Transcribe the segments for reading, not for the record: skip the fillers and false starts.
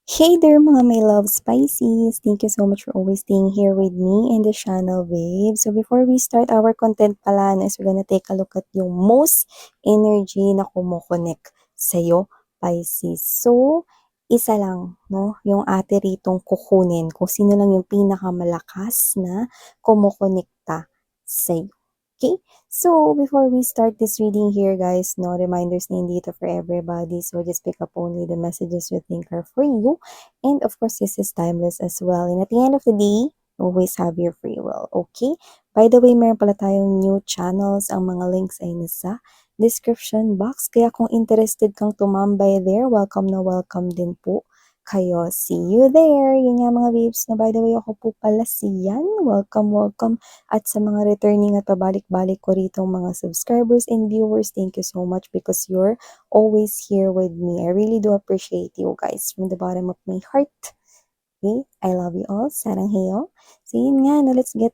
Hey there mga my love spices! Thank you so much for always staying here with me in the channel, babe. So before we start our content pala, is we're gonna take a look at yung most energy na kumukonek sa'yo, Pisces. So, isa lang, no? Yung ate ritong kukunin kung sino lang yung pinakamalakas na kumukonekta sa'yo. Okay? So, before we start this reading here, guys, no reminders na hindi ito for everybody. So, just pick up only the messages you think are for you. And of course, this is timeless as well. And at the end of the day, always have your free will, okay? By the way, meron pala tayong new channels. Ang mga links ay nasa description box. Kaya kung interested kang tumambay there, welcome na welcome din po kayo. See you there! Yun nga mga babes na by the way, ako po pala si Yan. Welcome, welcome. At sa mga returning at pabalik-balik ko rito mga subscribers and viewers, thank you so much because you're always here with me. I really do appreciate you guys from the bottom of my heart. Okay? I love you all. Saranghayo. So yun nga, now let's get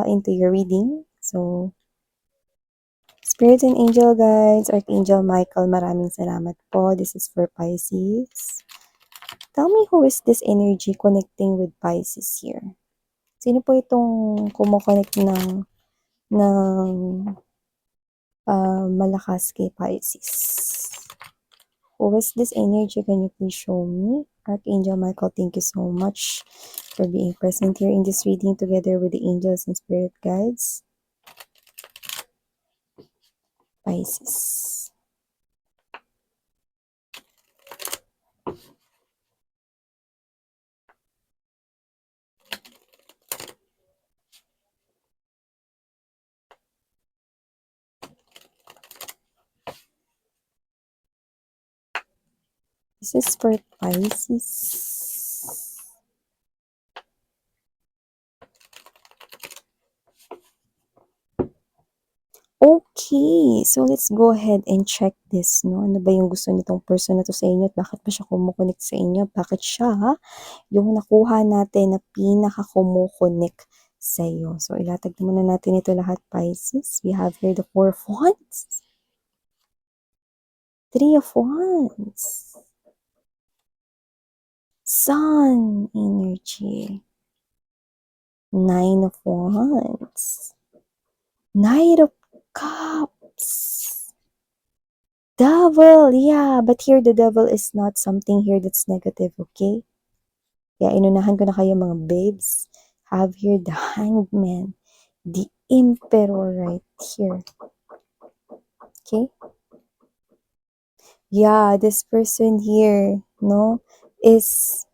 into your reading. So, Spirit and Angel guides, Archangel Michael, maraming salamat po. This is for Pisces. Tell me who is this energy connecting with Pisces here? Sino po itong kumukonect ng malakas kay Pisces? Who is this energy? Can you please show me? Archangel Michael, thank you so much for being present here in this reading together with the angels and spirit guides. Pisces. This is for Pisces. Okay, so let's go ahead and check this, no? Ano ba yung gusto nitong person na to sa inyo at bakit ba siya kumukonect sa inyo? Bakit siya yung nakuha natin na pinaka-kumukonect sa iyo? So, ilatag muna natin ito lahat, Pisces. We have here the Four of Wands. Three of Wands. Sun energy. Nine of Wands. Knight of Cups. Devil, yeah. But here, the devil is not something here that's negative, okay? Kaya inunahan ko na kayo mga babes. Have here the Hanged Man. The Emperor right here. Okay? Yeah, this person here, no, is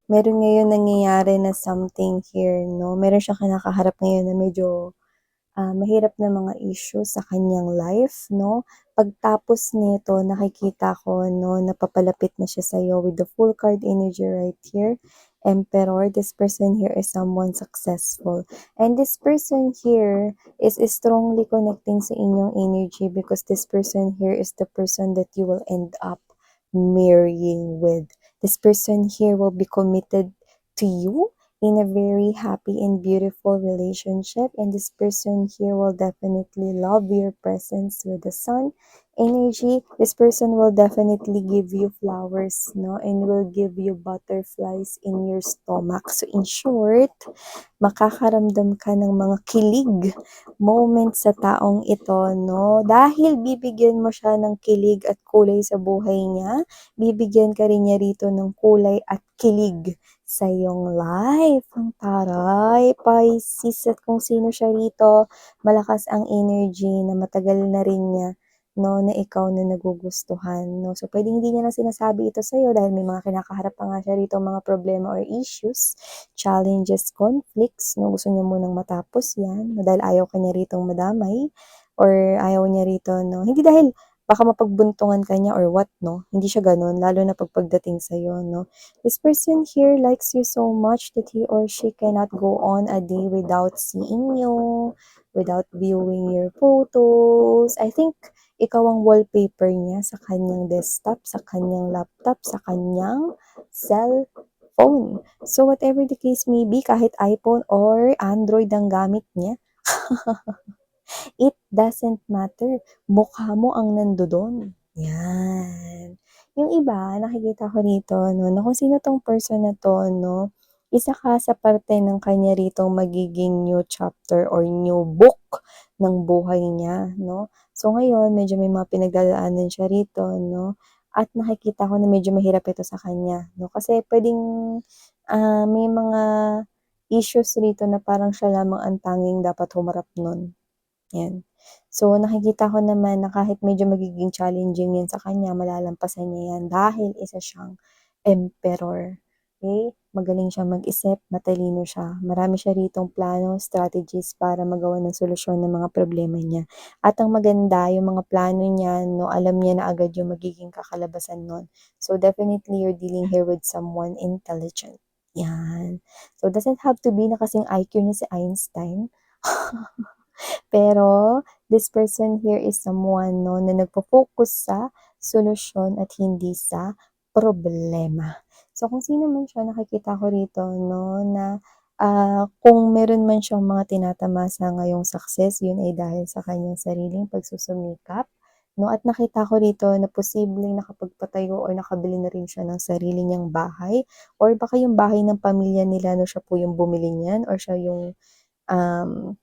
meron ngayon nangyayari na something here, no? Meron siyang kinakaharap ngayon na medyo mahirap na mga issues sa kanyang life, no? Pagtapos nito, nakikita ko, no, napapalapit na siya sa'yo with the full card energy right here. Emperor, this person here is someone successful. And this person here is strongly connecting sa inyong energy because this person here is the person that you will end up marrying with. This person here will be committed to you in a very happy and beautiful relationship, and this person here will definitely love your presence with the sun energy. This person will definitely give you flowers, no, and will give you butterflies in your stomach. So in short, makakaramdam ka ng mga kilig moments sa taong ito, no? Dahil bibigyan mo siya ng kilig at kulay sa buhay niya, bibigyan ka rin niya rito ng kulay at kilig sa iyong life. Ang taray, Pisces, at kung sino siya rito, malakas ang energy na matagal na rin niya, no, na ikaw na nagugustuhan, no. So, pwedeng hindi niya na sinasabi ito sa'yo dahil may mga kinakaharap pa nga siya rito, mga problema or issues, challenges, conflicts, no. Gusto niya munang matapos yan, no, dahil ayaw ka niya ritong madamay or ayaw niya rito, no. Hindi dahil baka mapagbuntungan ka niya or what, no. Hindi siya ganun, lalo na pagdating sa'yo, no. This person here likes you so much that he or she cannot go on a day without seeing you, without viewing your photos. I think ikaw ang wallpaper niya sa kanyang desktop, sa kanyang laptop, sa kanyang cellphone. So whatever the case may be, kahit iPhone or Android ang gamit niya, it doesn't matter. Mukha mo ang nandoon. Yan. Yung iba nakikita ko rito 'no, na kung sino 'tong person na 'to 'no, isa ka sa parte ng kanya ritong magiging new chapter or new book ng buhay niya 'no. So ngayon medyo may mga pinagdadaanan siya rito 'no, at nakikita ko na medyo mahirap ito sa kanya 'no, kasi puwedeng, may mga issues rito na parang siya lamang ang tanging dapat humarap nun, 'yan. So, nakikita ko naman na kahit medyo magiging challenging 'yan sa kanya, malalampasan niya 'yan dahil isa siyang emperor, okey? Magaling siyang mag-isip, matalino siya, marami siya ritong plano, strategies para magawan ng solusyon ng mga problema niya. At ang maganda, yung mga plano niya 'no, alam niya na agad yung magiging kakalabasan nun. So, definitely you're dealing here with someone intelligent, 'yan. So, doesn't have to be na kasing IQ niya si Einstein. Pero this person here is someone 'no, na nagfo-focus sa solusyon at hindi sa problema. So kung sino man siya nakikita ko rito 'no, na, kung meron man siyang mga tinatamasa ngayong success, yun ay dahil sa kanyang sariling pagsusumikap 'no, at nakita ko rito na posibleng nakapagpatayo or nakabili na rin siya ng sarili niyang bahay or baka yung bahay ng pamilya nila 'no, siya po yung bumili niyan or siya yung, um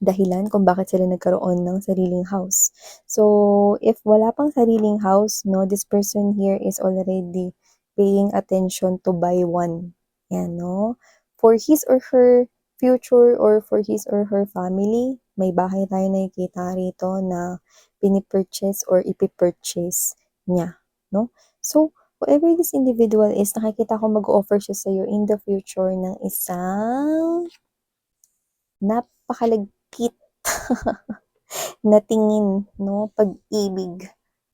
dahilan kung bakit sila nagkaroon ng sariling house. So, if wala pang sariling house 'no, this person here is already paying attention to buy one, 'yan 'no. For his or her future or for his or her family, may bahay tayo nakikita rito na pini-purchase or ipi-purchase niya 'no. So, whoever this individual is, nakikita ko mag-o-offer siya sa'yo in the future ng isang napakalagkit na tingin 'no, pag-ibig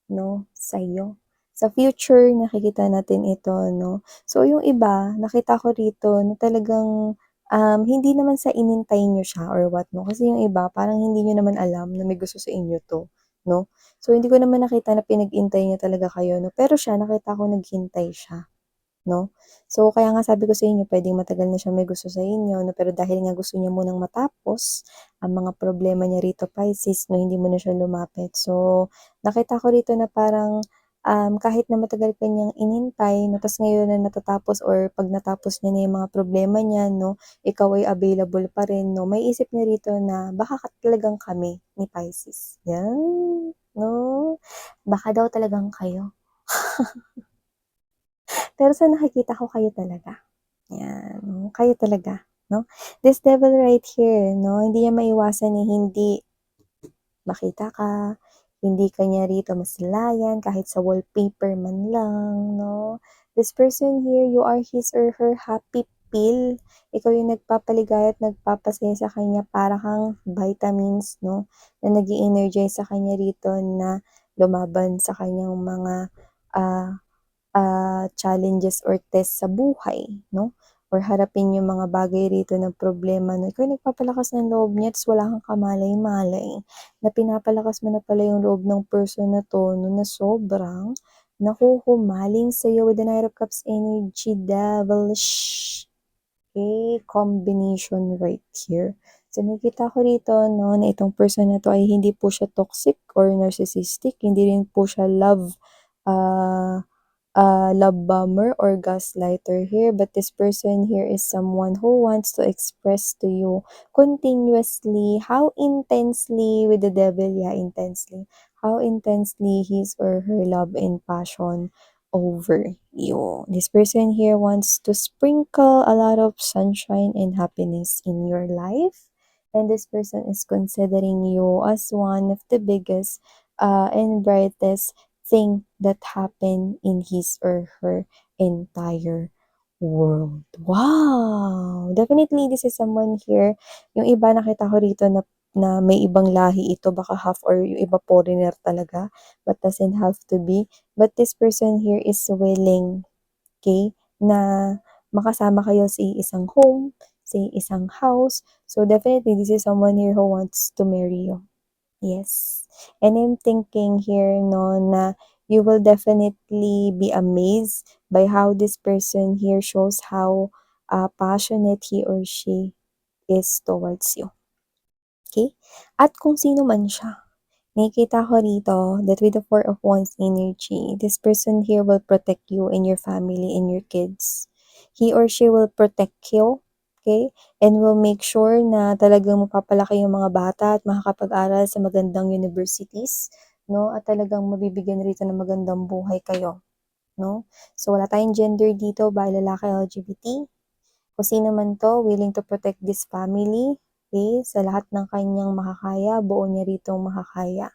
'no, sa'yo. Sa future nakikita natin ito 'no. So yung iba nakita ko rito na talagang, hindi naman sa inintay niyo siya or what 'no, kasi yung iba parang hindi niyo naman alam na may gusto sa inyo 'to 'no. So hindi ko naman nakita na pinag-antay niya talaga kayo 'no, pero siya nakita ko naghintay siya. 'No? So, kaya nga sabi ko sa inyo puwedeng matagal na siyang may gusto sa inyo 'no, pero dahil nga gusto niya munang matapos ang mga problema niya rito Pisces 'no, hindi mo na siya lumapit. So, nakita ko rito na parang, kahit na matagal ka niyang inintay 'no, ta's ngayon na natatapos or 'pag natapos niya na yung mga problema niya 'no, ikaw ay available pa rin 'no, maiisip niya rito na baka talagang kami ni Pisces, 'yan 'no? Baka daw talagang kayo. Pero sa nakikita ko kayo talaga, 'yan, kayo talaga 'no. This devil right here 'no, hindi niya maiwasan, eh, hindi makita ka, hindi ka niya rito masilayan kahit sa wallpaper man lang 'no. This person here, you are his or her happy pill. Ikaw yung nagpapaligaya at nagpapasaya sa kanya, para kang vitamins 'no, na nag-e-energize sa kanya rito na lumaban sa kanyang mga, ah challenges or test sa buhay 'no, or harapin yung mga bagay rito na problema 'no, ikaw yung nagpapalakas ng loob niya ta's wala kang kamalay-malay na pinapalakas mo na pala yung loob ng person na 'to 'no, na sobrang nahuhumaling sa'yo with the Knight of Cups energy, devilish, okay combination right here. So nakikita ko rito 'no, na itong person na 'to ay hindi po siya toxic or narcissistic, hindi rin po siya ah love bomber or gaslighter here, but this person here is someone who wants to express to you continuously how intensely with the devil, yeah, intensely, how intensely his or her love and passion over you. This person here wants to sprinkle a lot of sunshine and happiness in your life. And this person is considering you as one of the biggest and brightest thing that happened in his or her entire world. Wow! Definitely, this is someone here. Yung iba nakita ko rito na may ibang lahi ito, baka half or yung iba foreigner talaga, but doesn't have to be. But this person here is willing, okay, na makasama kayo sa isang home, sa isang house. So definitely, this is someone here who wants to marry you. Yes. And I'm thinking here, no, na you will definitely be amazed by how this person here shows how passionate he or she is towards you. Okay? At kung sino man siya, Nakikita ko rito that with the Four of Wands energy, this person here will protect you and your family and your kids. He or she will protect you, okay? And will make sure na talagang mapapalaki yung mga bata at makakapag-aral sa magandang universities, no? At talagang mabibigyan rito ng magandang buhay kayo, no? So, wala tayong gender dito, by lalaki, LGBT. Kung sino man to, willing to protect this family, okay? Sa lahat ng kanyang makakaya, buo niya rito makakaya.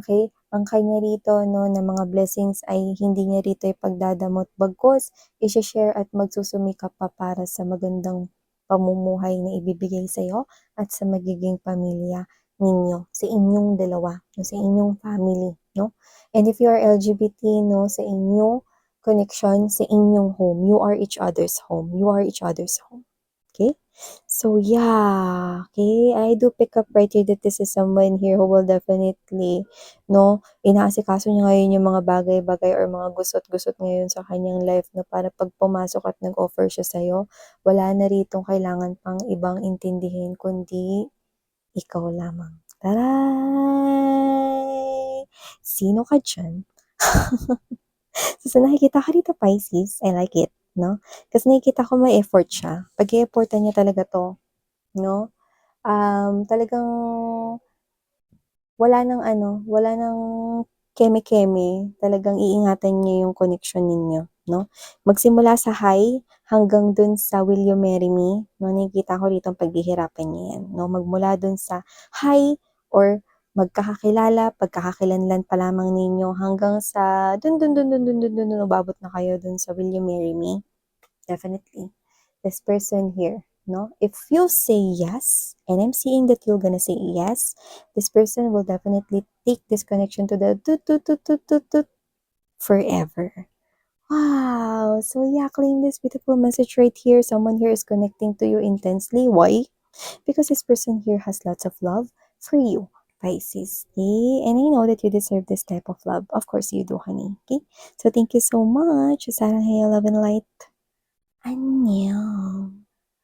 Okay? Ang kanya rito, no, na mga blessings ay hindi niya rito ipagdadamot. Bagkus, i-share at magsusumikap pa para sa magandang pamumuhay na ibibigay sa iyo at sa magiging pamilya ninyo, sa inyong dalawa, no, sa inyong family, no? And if you are LGBT, no, sa inyong connection, sa inyong home, you are each other's home. You are each other's home. Okay? So yeah, okay, I do pick up right here that this is someone here who will definitely, no, inaasikaso niya ngayon yung mga bagay-bagay or mga gusot-gusot ngayon sa kanyang life na para pag pumasok at nag-offer siya sa'yo, wala na ritong kailangan pang ibang intindihin kundi ikaw lamang. Taray! Sino ka dyan? So, sa nakikita ko dito, Pisces, I like it, no? Kasi nakikita ko may effort siya. Pag-i-effortan niya talaga to, no? Talagang wala ng keme-keme. Talagang iingatan niya yung connection ninyo, no? Magsimula sa hi hanggang dun sa will you marry me, no? Nakikita ko rito ang paghihirapan niya yan, no? Magmula dun sa hi or magkakakilala, pagkakakilanlan pa lamang ninyo hanggang sa dun, umabot na kayo dun sa will you marry me. Definitely. This person here, no? If you say yes, and I'm seeing that you're gonna say yes, this person will definitely take this connection to the forever. Wow. So yeah, claim this beautiful message right here. Someone here is connecting to you intensely. Why? Because this person here has lots of love for you, Pisces. Okay? And I know that you deserve this type of love. Of course you do, honey. Okay? So thank you so much. Sarang Love and Light. 안녕.